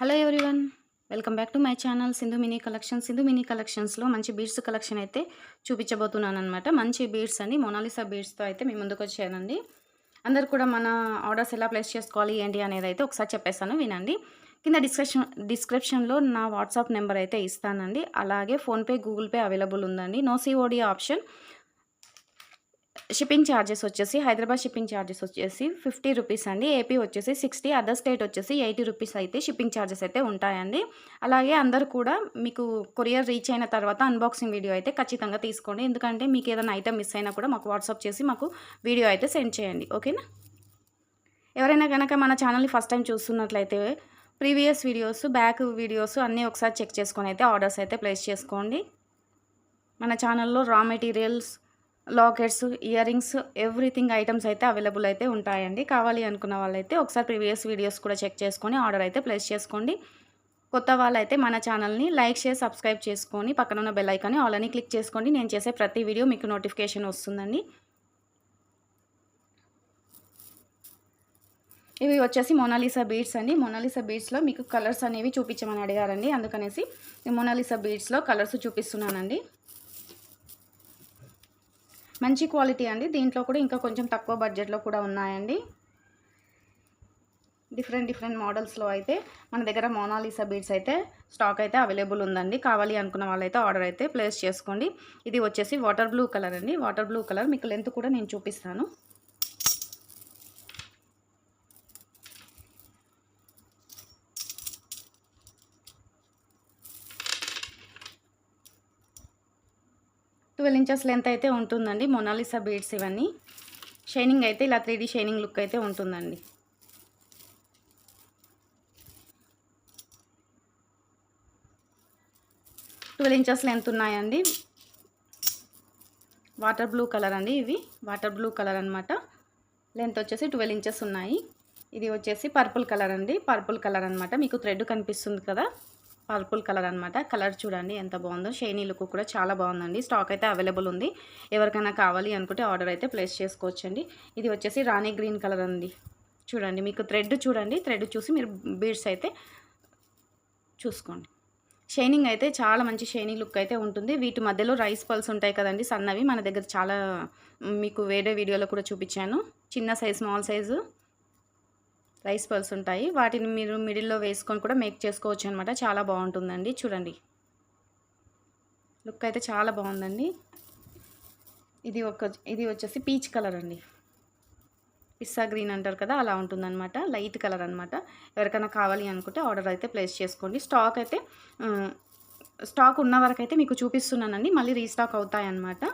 Hello everyone, welcome back to my channel Sindhu mini collection. Sindhu mini కలెక్షన్స్లో మంచి beads collection అయితే చూపించబోతున్నాను అనమాట. మంచి బీడ్స్ అండి, మొనాలిసా బీడ్స్తో అయితే మీ ముందుకు వచ్చానండి. అందరు కూడా మన ఆర్డర్స్ ఎలా ప్లేస్ చేసుకోవాలి ఏంటి అనేది అయితే ఒకసారి చెప్పేస్తాను, వినండి. కింద డిస్క్రిప్షన్లో నా వాట్సాప్ నెంబర్ అయితే ఇస్తానండి. అలాగే ఫోన్పే, గూగుల్ పే అవైలబుల్ ఉందండి. No COD option. Shipping charges వచ్చేసి హైదరాబాద్ షిప్పింగ్ ఛార్జెస్ వచ్చేసి 50 రూపీస్ అండి. ఏపీ వచ్చేసి 60, అదర్ స్టేట్ వచ్చేసి 80 రూపీస్ అయితే షిప్పింగ్ ఛార్జెస్ అయితే ఉంటాయండి. అలాగే అందరూ కూడా మీకు కొరియర్ రీచ్ అయిన తర్వాత అన్బాక్సింగ్ వీడియో అయితే ఖచ్చితంగా తీసుకోండి. ఎందుకంటే మీకు ఏదైనా ఐటమ్ మిస్ అయినా కూడా మాకు వాట్సాప్ చేసి మాకు వీడియో అయితే సెండ్ చేయండి, ఓకేనా. ఎవరైనా కనుక మన ఛానల్ని ఫస్ట్ టైం చూస్తున్నట్లయితే ప్రీవియస్ వీడియోస్, బ్యాక్ వీడియోస్ అన్నీ ఒకసారి చెక్ చేసుకొని అయితే ఆర్డర్స్ అయితే ప్లేస్ చేసుకోండి. మన ఛానల్లో రా materials, lockets, ear rings, everything items అయితే అవైలబుల్ అయితే ఉంటాయండి. కావాలి అనుకున్న వాళ్ళైతే ఒకసారి ప్రీవియస్ వీడియోస్ కూడా చెక్ చేసుకొని ఆర్డర్ అయితే ప్లేస్ చేసుకోండి. కొత్త వాళ్ళైతే మన ఛానల్ని లైక్, షేర్, సబ్స్క్రైబ్ చేసుకొని పక్కన ఉన్న బెల్ ఐకాన్ని ఆల్ అని క్లిక్ చేసుకోండి. నేను చేసే ప్రతి వీడియో మీకు నోటిఫికేషన్ వస్తుందండి. ఇవి వచ్చేసి మొనాలిసా బీడ్స్ అండి. మొనాలిసా బీడ్స్లో మీకు కలర్స్ అనేవి చూపించమని అడిగారండి, అందుకనేసి మొనాలిసా బీడ్స్లో కలర్స్ చూపిస్తున్నానండి. మంచి క్వాలిటీ అండి. దీంట్లో కూడా ఇంకా కొంచెం తక్కువ బడ్జెట్లో కూడా ఉన్నాయండి. డిఫరెంట్ మోడల్స్లో అయితే మన దగ్గర మొనాలిసా బీడ్స్ అయితే స్టాక్ అయితే అవైలబుల్ ఉందండి. కావాలి అనుకున్న వాళ్ళైతే ఆర్డర్ అయితే ప్లేస్ చేసుకోండి. ఇది వచ్చేసి వాటర్ బ్లూ కలర్ అండి. వాటర్ బ్లూ కలర్ మీకు లెంత్ కూడా నేను చూపిస్తాను. ట్వెల్వ్ ఇంచెస్ లెంత్ అయితే ఉంటుందండి మొనాలిసా బీడ్స్. ఇవన్నీ షైనింగ్ అయితే ఇలా 3D షైనింగ్ లుక్ అయితే ఉంటుందండి. ట్వెల్వ్ ఇంచెస్ లెంత్ ఉన్నాయండి. వాటర్ బ్లూ కలర్ అండి. ఇవి వాటర్ బ్లూ కలర్ అనమాట. లెంత్ వచ్చేసి 12 ఇంచెస్ ఉన్నాయి. ఇది వచ్చేసి పర్పుల్ కలర్ అండి. పర్పుల్ కలర్ అనమాట. మీకు థ్రెడ్ కనిపిస్తుంది కదా, పర్పుల్ కలర్ అనమాట. కలర్ చూడండి ఎంత బాగుందో, షైనీ లుక్ కూడా చాలా బాగుందండి. స్టాక్ అయితే అవైలబుల్ ఉంది. ఎవరికైనా కావాలి అనుకుంటే ఆర్డర్ అయితే ప్లేస్ చేసుకోవచ్చండి. ఇది వచ్చేసి రాణి గ్రీన్ కలర్ అండి. చూడండి, మీకు థ్రెడ్ చూడండి, థ్రెడ్ చూసి మీరు బీడ్స్ అయితే చూసుకోండి. షైనింగ్ అయితే చాలా మంచి షైనింగ్ లుక్ అయితే ఉంటుంది. వీటి మధ్యలో రైస్ పల్స్ ఉంటాయి కదండి, సన్నవి. మన దగ్గర చాలా మీకు వేరే వీడియోలో కూడా చూపించాను. చిన్న size, small size rice pearls ఉంటాయి. వాటిని మీరు మిడిల్లో వేసుకొని కూడా మేక్ చేసుకోవచ్చు అనమాట. చాలా బాగుంటుందండి. చూడండి, లుక్ అయితే చాలా బాగుందండి. ఇది వచ్చేసి పీచ్ కలర్ అండి. పిస్సా గ్రీన్ అంటారు కదా, అలా ఉంటుందన్నమాట. లైట్ కలర్ అనమాట. ఎవరికైనా కావాలి అనుకుంటే ఆర్డర్ అయితే ప్లేస్ చేసుకోండి. స్టాక్ ఉన్న వరకు అయితే మీకు చూపిస్తున్నానండి, మళ్ళీ రీస్టాక్ అవుతాయన్నమాట.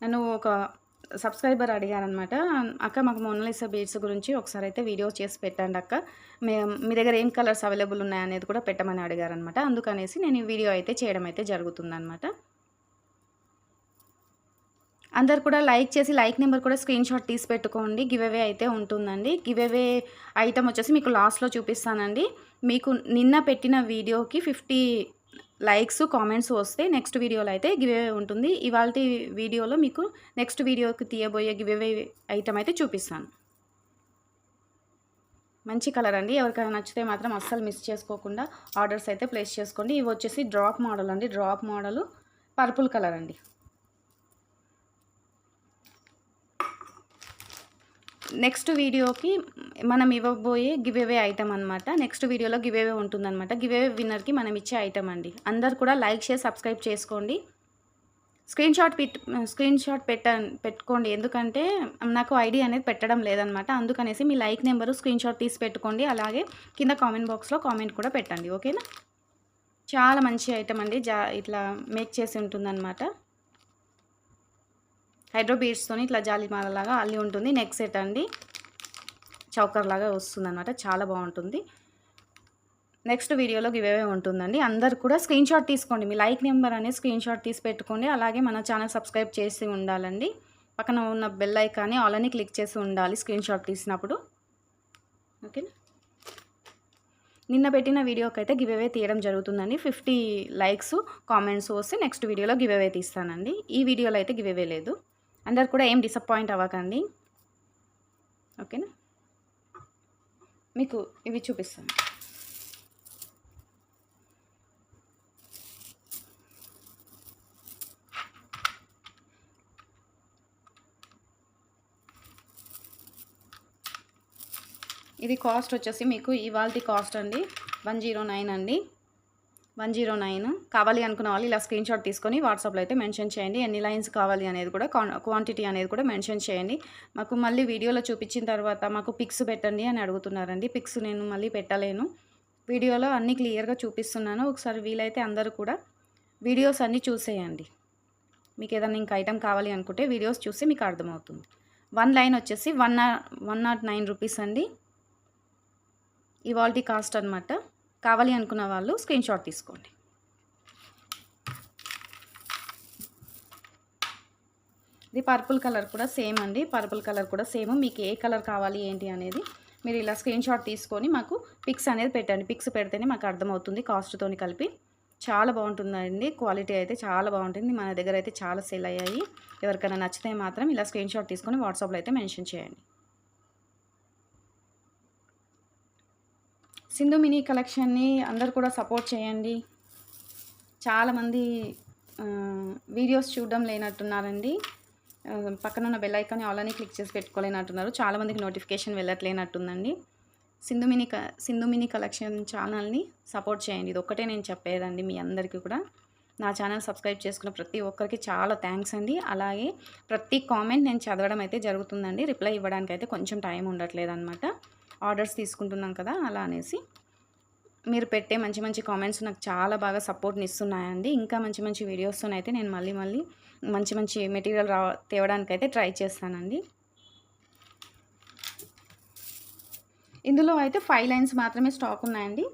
నన్ను ఒక సబ్స్క్రైబర్ అడిగారనమాట, అక్క మాకు మొనాలిసా బీడ్స్ గురించి ఒకసారి అయితే వీడియో చేసి పెట్టండి అక్క, మీ దగ్గర ఏం కలర్స్ అవైలబుల్ ఉన్నాయనేది కూడా పెట్టమని అడిగారనమాట. అందుకనేసి నేను ఈ వీడియో అయితే చేయడం అయితే జరుగుతుందన్నమాట. అందరు కూడా లైక్ చేసి లైక్ నెంబర్ కూడా స్క్రీన్ షాట్ తీసి పెట్టుకోండి. గివ్ అవే అయితే ఉంటుందండి. గివ్ అవే ఐటమ్ వచ్చేసి మీకు లాస్ట్లో చూపిస్తానండి. మీకు నిన్న పెట్టిన వీడియోకి 50 లైక్స్, కామెంట్స్ వస్తే నెక్స్ట్ వీడియోలో అయితే గివ్ అవే ఉంటుంది. ఇవాళ వీడియోలో మీకు నెక్స్ట్ వీడియోకి తీయబోయే గివ్ అవే ఐటమ్ అయితే చూపిస్తాను. మంచి కలర్ అండి. ఎవరికైనా నచ్చితే మాత్రం అస్సలు మిస్ చేసుకోకుండా ఆర్డర్స్ అయితే ప్లేస్ చేసుకోండి. ఇవి వచ్చేసి డ్రాప్ మోడల్ అండి. డ్రాప్ మోడల్ పర్పుల్ కలర్ అండి. నెక్స్ట్ వీడియోకి మనం ఇవ్వబోయే గివ్ అవే ఐటమ్ అనమాట. నెక్స్ట్ వీడియోలో గివ్ అవే ఉంటుందన్నమాట. గివ్ అవే విన్నర్కి మనం ఇచ్చే ఐటమ్ అండి. అందరు కూడా లైక్, షేర్, సబ్స్క్రైబ్ చేసుకోండి. స్క్రీన్ షాట్ పెట్టుకోండి. ఎందుకంటే నాకు ఐడి అనేది పెట్టడం లేదనమాట. అందుకనేసి మీ లైక్ నెంబరు స్క్రీన్ షాట్ తీసి పెట్టుకోండి. అలాగే కింద కామెంట్ బాక్స్లో కామెంట్ కూడా పెట్టండి, ఓకేనా. చాలా మంచి ఐటమ్ అండి. ఇట్లా మేక్ చేసి ఉంటుందన్నమాట. హైడ్రో బీడ్స్తోని ఇట్లా జాలిమాలలాగా అల్లి ఉంటుంది. నెక్ సెట్ అండి, చౌకర్ లాగా వస్తుందన్నమాట. చాలా బాగుంటుంది. నెక్స్ట్ వీడియోలో గివ్ అవే ఉంటుందండి. అందరు కూడా స్క్రీన్ షాట్ తీసుకోండి. మీ లైక్ నెంబర్ అనేది స్క్రీన్ షాట్ తీసి పెట్టుకోండి. అలాగే మన ఛానల్ సబ్స్క్రైబ్ చేసి ఉండాలండి. పక్కన ఉన్న బెల్ ఐకాన్ని ఆల్ అని క్లిక్ చేసి ఉండాలి స్క్రీన్ షాట్ తీసినప్పుడు, ఓకేనా. నిన్న పెట్టిన వీడియోకి అయితే గివ్ అవే తీయడం జరుగుతుందండి. 50 లైక్స్, కామెంట్స్ వస్తే నెక్స్ట్ వీడియోలో గివ్ అవే తీస్తానండి. ఈ వీడియోలో అయితే గివ్ అవే లేదు. అందరు కూడా ఏం డిసప్పాయింట్ అవ్వకండి, ఓకేనా. మీకు ఇవి చూపిస్తాను. ఇది కాస్ట్ వచ్చేసి మీకు ఇవాల్టి కాస్ట్ అండి 109 అండి, 109. కావాలి అనుకున్న వాళ్ళు ఇలా స్క్రీన్ షాట్ తీసుకొని వాట్సాప్లో అయితే మెన్షన్ చేయండి. ఎన్ని లైన్స్ కావాలి అనేది కూడా క్వాంటిటీ అనేది కూడా మెన్షన్ చేయండి. మాకు మళ్ళీ వీడియోలో చూపించిన తర్వాత మాకు పిక్స్ పెట్టండి అని అడుగుతున్నారండి. పిక్స్ నేను మళ్ళీ పెట్టలేను, వీడియోలో అన్నీ క్లియర్గా చూపిస్తున్నాను. ఒకసారి వీలైతే అందరూ కూడా వీడియోస్ అన్నీ చూసేయండి. మీకు ఏదైనా ఇంకా ఐటమ్ కావాలి అనుకుంటే వీడియోస్ చూసి మీకు అర్థమవుతుంది. 1 లైన్ వచ్చేసి 109 రూపీస్ అండి, ఇవాల్టి కాస్ట్ అనమాట. కావాలి అనుకున్న వాళ్ళు స్క్రీన్ షాట్ తీసుకోండి. ఇది పర్పుల్ కలర్ కూడా సేమ్ అండి, పర్పుల్ కలర్ కూడా సేమ్. మీకు ఏ కలర్ కావాలి ఏంటి అనేది మీరు ఇలా స్క్రీన్ షాట్ తీసుకొని మాకు పిక్స్ అనేది పెట్టండి. పిక్స్ పెడితేనే మాకు అర్థమవుతుంది కాస్ట్తోని కలిపి. చాలా బాగుంటుందండి, క్వాలిటీ అయితే చాలా బాగుంటుంది. మన దగ్గర అయితే చాలా సేల్ అయ్యాయి. ఎవరికైనా నచ్చితే మాత్రం ఇలా స్క్రీన్ షాట్ తీసుకొని వాట్సాప్లో అయితే మెన్షన్ చేయండి. సింధు మినీ కలెక్షన్ని అందరు కూడా సపోర్ట్ చేయండి. చాలామంది వీడియోస్ చూడడం లేనట్టున్నారండి. పక్కన ఉన్న బెల్ ఐకాన్ని ఆల్రెడీ క్లిక్ చేసి పెట్టుకోలేనట్టున్నారు. చాలామందికి నోటిఫికేషన్ వెళ్ళట్లేనట్టుందండి. సింధు మినీ కలెక్షన్ ఛానల్ని సపోర్ట్ చేయండి. ఇది ఒక్కటే నేను చెప్పేదండి మీ అందరికీ కూడా. నా ఛానల్ సబ్స్క్రైబ్ చేసుకున్న ప్రతి ఒక్కరికి చాలా థ్యాంక్స్ అండి. అలాగే ప్రతి కామెంట్ నేను చదవడం అయితే జరుగుతుందండి. రిప్లై ఇవ్వడానికి అయితే కొంచెం టైం ఉండట్లేదు అనమాట. ఆర్డర్స్ తీసుకుంటున్నాం కదా, అలా అనేసి మీరు పెట్టే మంచి మంచి కామెంట్స్ నాకు చాలా బాగా సపోర్ట్ని ఇస్తున్నాయండి. ఇంకా మంచి మంచి వీడియోస్తోనైతే నేను మళ్ళీ మంచి మంచి మెటీరియల్ తేవడానికి అయితే ట్రై చేస్తానండి. ఇందులో అయితే 5 లైన్స్ మాత్రమే స్టాక్ ఉన్నాయండి.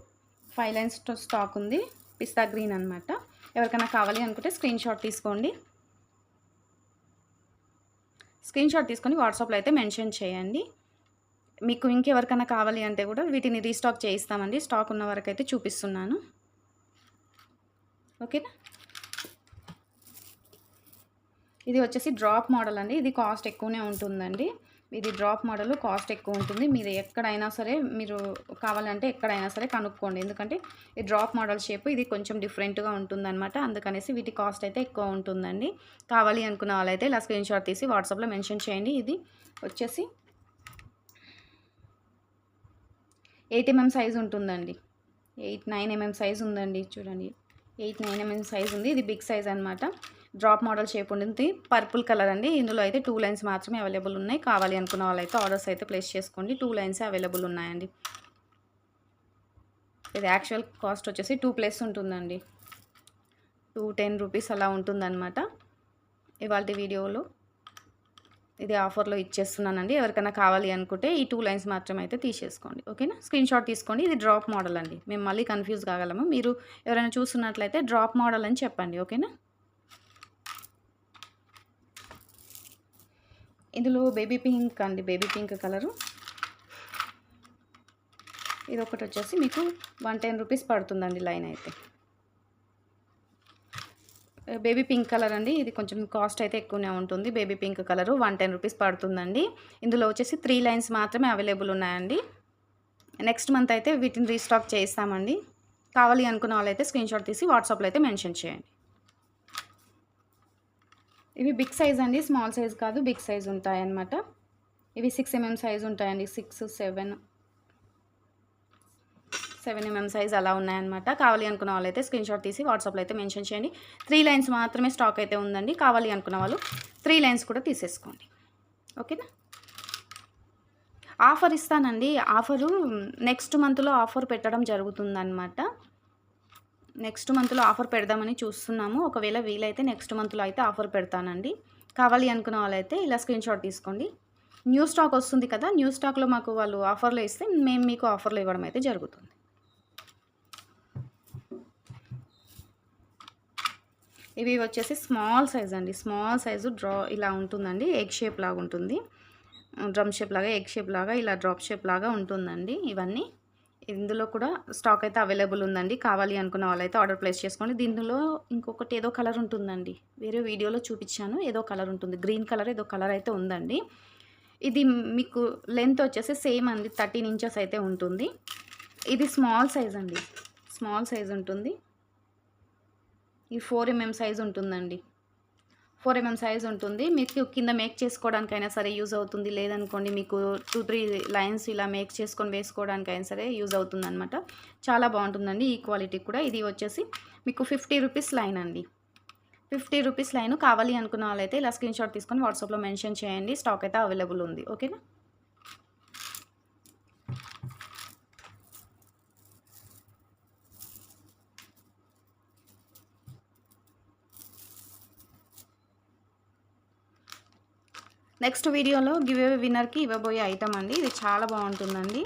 5 లైన్స్ స్టాక్ ఉంది, పిస్తా గ్రీన్ అనమాట. ఎవరికైనా కావాలి అనుకుంటే స్క్రీన్ షాట్ తీసుకోండి. స్క్రీన్ షాట్ తీసుకొని వాట్సాప్లో అయితే మెన్షన్ చేయండి. మీకు ఇంకెవరికైనా కావాలి అంటే కూడా వీటిని రీస్టాక్ చేయిస్తామండి. స్టాక్ ఉన్న వరకు అయితే చూపిస్తున్నాను, ఓకేనా. ఇది వచ్చేసి డ్రాప్ మోడల్ అండి. ఇది కాస్ట్ ఎక్కువనే ఉంటుందండి. ఇది డ్రాప్ మోడల్, కాస్ట్ ఎక్కువ ఉంటుంది. మీరు ఎక్కడైనా సరే మీరు కావాలంటే ఎక్కడైనా సరే కనుక్కోండి. ఎందుకంటే ఈ డ్రాప్ మోడల్ షేప్ ఇది కొంచెం డిఫరెంట్గా ఉంటుందన్నమాట. అందుకనేసి వీటి కాస్ట్ అయితే ఎక్కువ ఉంటుందండి. కావాలి అనుకున్న వాళ్ళైతే ఇలా స్క్రీన్ షాట్ తీసి వాట్సాప్లో మెన్షన్ చేయండి. ఇది వచ్చేసి 8 mm సైజు ఉంటుందండి. 8-9 mm సైజు ఉందండి. చూడండి, 8-9 mm సైజు ఉంది. ఇది బిగ్ సైజ్ అనమాట. డ్రాప్ మోడల్ షేప్ ఉంటుంది. పర్పుల్ కలర్ అండి. ఇందులో అయితే 2 లైన్స్ మాత్రమే అవైలబుల్ ఉన్నాయి. కావాలి అనుకున్న వాళ్ళైతే ఆర్డర్స్ అయితే ప్లేస్ చేసుకోండి. 2 లైన్స్ అవైలబుల్ ఉన్నాయండి. ఇది యాక్చువల్ కాస్ట్ వచ్చేసి 2+ ఉంటుందండి. 210 రూపీస్ అలా ఉంటుందన్నమాట. ఇవాళ వీడియోలో ఇది ఆఫర్లో ఇచ్చేస్తున్నానండి. ఎవరికైనా కావాలి అనుకుంటే ఈ 2 లైన్స్ మాత్రమే అయితే తీసేసుకోండి, ఓకేనా. స్క్రీన్ షాట్ తీసుకోండి. ఇది డ్రాప్ మోడల్ అండి. మేము మళ్ళీ కన్ఫ్యూజ్ కాగలము. మీరు ఎవరైనా చూస్తున్నట్లయితే డ్రాప్ మోడల్ అని చెప్పండి, ఓకేనా. ఇందులో బేబీ పింక్ అండి, బేబీ పింక్ కలరు. ఇది ఒకటి వచ్చేసి మీకు 110 రూపీస్ పడుతుందండి లైన్ అయితే. బేబీ పింక్ కలర్ అండి. ఇది కొంచెం కాస్ట్ అయితే ఎక్కువనే ఉంటుంది. బేబీ పింక్ కలరు 110 రూపీస్ పడుతుందండి. ఇందులో వచ్చేసి 3 లైన్స్ మాత్రమే అవైలబుల్ ఉన్నాయండి. నెక్స్ట్ మంత్ అయితే వీటిని రీస్టాక్ చేయిస్తామండి. కావాలి అనుకున్న వాళ్ళైతే స్క్రీన్ షాట్ తీసి వాట్సాప్లో అయితే మెన్షన్ చేయండి. ఇవి బిగ్ సైజ్ అండి, స్మాల్ సైజ్ కాదు, బిగ్ సైజ్ ఉంటాయన్నమాట. ఇవి 6 mm సైజ్ ఉంటాయండి. 7 mm సైజ్ అలా ఉన్నాయన్నమాట. కావాలి అనుకున్న వాళ్ళైతే స్క్రీన్ షాట్ తీసి వాట్సాప్లో అయితే మెన్షన్ చేయండి. 3 లైన్స్ మాత్రమే స్టాక్ అయితే ఉందండి. కావాలి అనుకున్న వాళ్ళు 3 లైన్స్ కూడా తీసేసుకోండి, ఓకేనా. ఆఫర్ ఇస్తానండి. ఆఫరు నెక్స్ట్ మంత్లో ఆఫర్ పెట్టడం జరుగుతుందన్నమాట. నెక్స్ట్ మంత్లో ఆఫర్ పెడదామని చూస్తున్నాము. ఒకవేళ వీలైతే నెక్స్ట్ మంత్లో అయితే ఆఫర్ పెడతానండి. కావాలి అనుకున్న వాళ్ళైతే ఇలా స్క్రీన్ షాట్ తీసుకోండి. న్యూ స్టాక్ వస్తుంది కదా, న్యూ స్టాక్లో మాకు వాళ్ళు ఆఫర్లో ఇస్తే మేము మీకు ఆఫర్లో ఇవ్వడం అయితే జరుగుతుంది. ఇవి వచ్చేసి స్మాల్ సైజ్ అండి. స్మాల్ సైజు ఇలా ఉంటుందండి. ఎగ్ షేప్ లాగా ఉంటుంది. డ్రమ్ షేప్ లాగా, ఎగ్ షేప్ లాగా, ఇలా డ్రాప్ షేప్ లాగా ఉంటుందండి. ఇవన్నీ ఇందులో కూడా స్టాక్ అయితే అవైలబుల్ ఉందండి. కావాలి అనుకున్న వాళ్ళైతే ఆర్డర్ ప్లేస్ చేసుకోండి. దీనిలో ఇంకొకటి ఏదో కలర్ ఉంటుందండి. వేరే వీడియోలో చూపించాను. ఏదో కలర్ ఉంటుంది, గ్రీన్ కలర్ ఏదో కలర్ అయితే ఉందండి. ఇది మీకు లెంత్ వచ్చేసి సేమ్ అండి 13 ఇంచెస్ అయితే ఉంటుంది. ఇది స్మాల్ సైజ్ అండి. స్మాల్ సైజ్ ఉంటుంది. ఇది 4 mm సైజ్ ఉంటుందండి. 4 mm సైజ్ ఉంటుంది. మీకు కింద మేక్ చేసుకోవడానికైనా సరే యూజ్ అవుతుంది. లేదనుకోండి మీకు 2, 3 లైన్స్ ఇలా మేక్ చేసుకొని వేసుకోవడానికైనా సరే యూజ్ అవుతుందనమాట. చాలా బాగుంటుందండి ఈ క్వాలిటీ కూడా. ఇది వచ్చేసి మీకు 50 రూపీస్ లైన్ అండి. 50 రూపీస్ లైన్ కావాలి అనుకున్న వాళ్ళైతే ఇలా స్క్రీన్‌షాట్ తీసుకొని వాట్సాప్‌లో మెన్షన్ చేయండి. స్టాక్ అయితే అవైలబుల్ ఉంది. ఓకేనా? నెక్స్ట్ వీడియోలో గివ్ అవే విన్నర్‌కి ఇవ్వబోయే ఐటమ్ అండి. ఇది చాలా బాగుంటుందండి.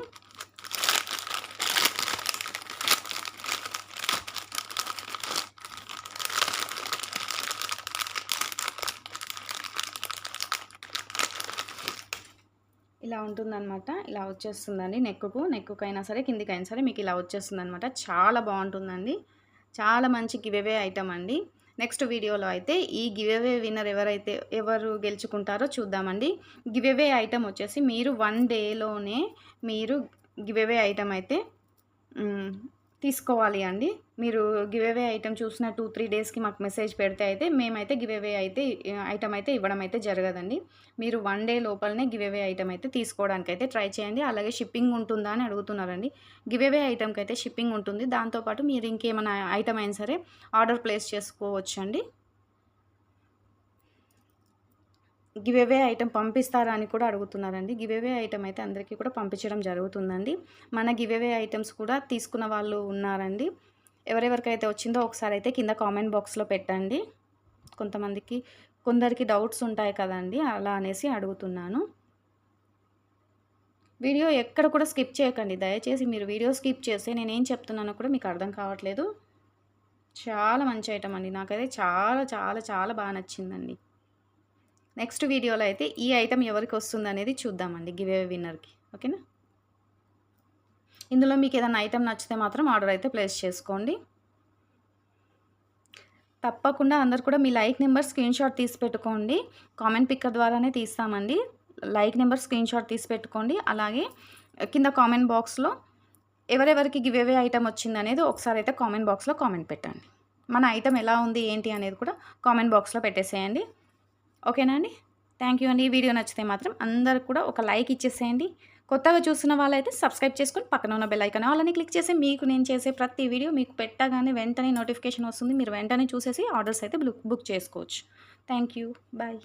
ఇలా ఉంటుందనమాట. ఇలా వచ్చేస్తుందండి నెక్కుకైనా సరే, కిందికైనా సరే మీకు ఇలా వచ్చేస్తుందనమాట. చాలా బాగుంటుందండి. చాలా మంచి గివ్ అవే ఐటమ్ అండి. నెక్స్ట్ వీడియోలో అయితే ఈ గివ్ అవే విన్నర్ ఎవరు గెలుచుకుంటారో చూద్దామండి. గివ్ అవే ఐటమ్ వచ్చేసి మీరు 1 డేలోనే మీరు గివ్ అవే ఐటమ్ అయితే తీసుకోవాలి అండి. మీరు గివ్ అవే ఐటమ్ చూసిన 2, 3 డేస్‌కి మాకు మెసేజ్ పెడితే అయితే మేమైతే గివ్ అవే అయితే ఐటమ్ అయితే ఇవ్వడం అయితే జరగదండి. మీరు 1 డే లోపలనే గివ్ అవే ఐటమ్ అయితే తీసుకోవడానికైతే ట్రై చేయండి. అలాగే షిప్పింగ్ ఉంటుందా అని అడుగుతున్నారండి. గివ్ అవే ఐటమ్‌కి అయితే షిప్పింగ్ ఉంటుంది. దాంతోపాటు మీరు ఇంకేమైనా ఐటమ్ అయినా సరే ఆర్డర్ ప్లేస్ చేసుకోవచ్చండి. గివ్ అవే ఐటమ్ పంపిస్తారా అని కూడా అడుగుతున్నారండి. గివ్ అవే ఐటమ్ అయితే అందరికీ కూడా పంపించడం జరుగుతుందండి. మన గివ్ అవే ఐటమ్స్ కూడా తీసుకున్న వాళ్ళు ఉన్నారండి. ఎవరెవరికైతే వచ్చిందో ఒకసారి అయితే కింద కామెంట్ బాక్స్‌లో పెట్టండి. కొందరికి డౌట్స్ ఉంటాయి కదండీ! అలా అనేసి అడుగుతున్నాను. వీడియో ఎక్కడ కూడా స్కిప్ చేయకండి. దయచేసి మీరు వీడియో స్కిప్ చేస్తే నేనేం చెప్తున్నానో కూడా మీకు అర్థం కావట్లేదు. చాలా మంచి ఐటమ్ అండి. నాకైతే చాలా చాలా చాలా బాగా నచ్చిందండి. నెక్స్ట్ వీడియోలో అయితే ఈ ఐటమ్ ఎవరికి వస్తుందనేది చూద్దామండి గివ్ అవే విన్నర్‌కి. ఓకేనా? ఇందులో మీకు ఏదైనా ఐటమ్ నచ్చితే మాత్రం ఆర్డర్ అయితే ప్లేస్ చేసుకోండి. తప్పకుండా అందరూ కూడా మీ లైక్ నెంబర్ స్క్రీన్‌షాట్ తీసి పెట్టుకోండి. కామెంట్ పిక్కర్ ద్వారానే తీస్తామండి. లైక్ నెంబర్ స్క్రీన్‌షాట్ తీసి పెట్టుకోండి. అలాగే కింద కామెంట్ బాక్స్‌లో ఎవరెవరికి గివ్ అవే ఐటమ్ వచ్చిందనేది ఒకసారి అయితే కామెంట్ బాక్స్‌లో కామెంట్ పెట్టండి. మన ఐటమ్ ఎలా ఉంది ఏంటి అనేది కూడా కామెంట్ బాక్స్‌లో పెట్టేసేయండి. ఓకేనా అండి? థ్యాంక్ యూ అండి. ఈ వీడియో నచ్చితే మాత్రం అందరూ కూడా ఒక లైక్ ఇచ్చేసేయండి. కొత్తగా చూస్తున్న వాళ్ళైతే సబ్స్క్రైబ్ చేసుకొని పక్కన ఉన్న బెల్ ఐకాన్ ఆల్ అని క్లిక్ చేసి మీకు నేను చేసే ప్రతి వీడియో మీకు పెట్టగానే వెంటనే నోటిఫికేషన్ వస్తుంది. మీరు వెంటనే చూసేసి ఆర్డర్స్ అయితే బుక్ చేసుకోవచ్చు. Thank you. బాయ్.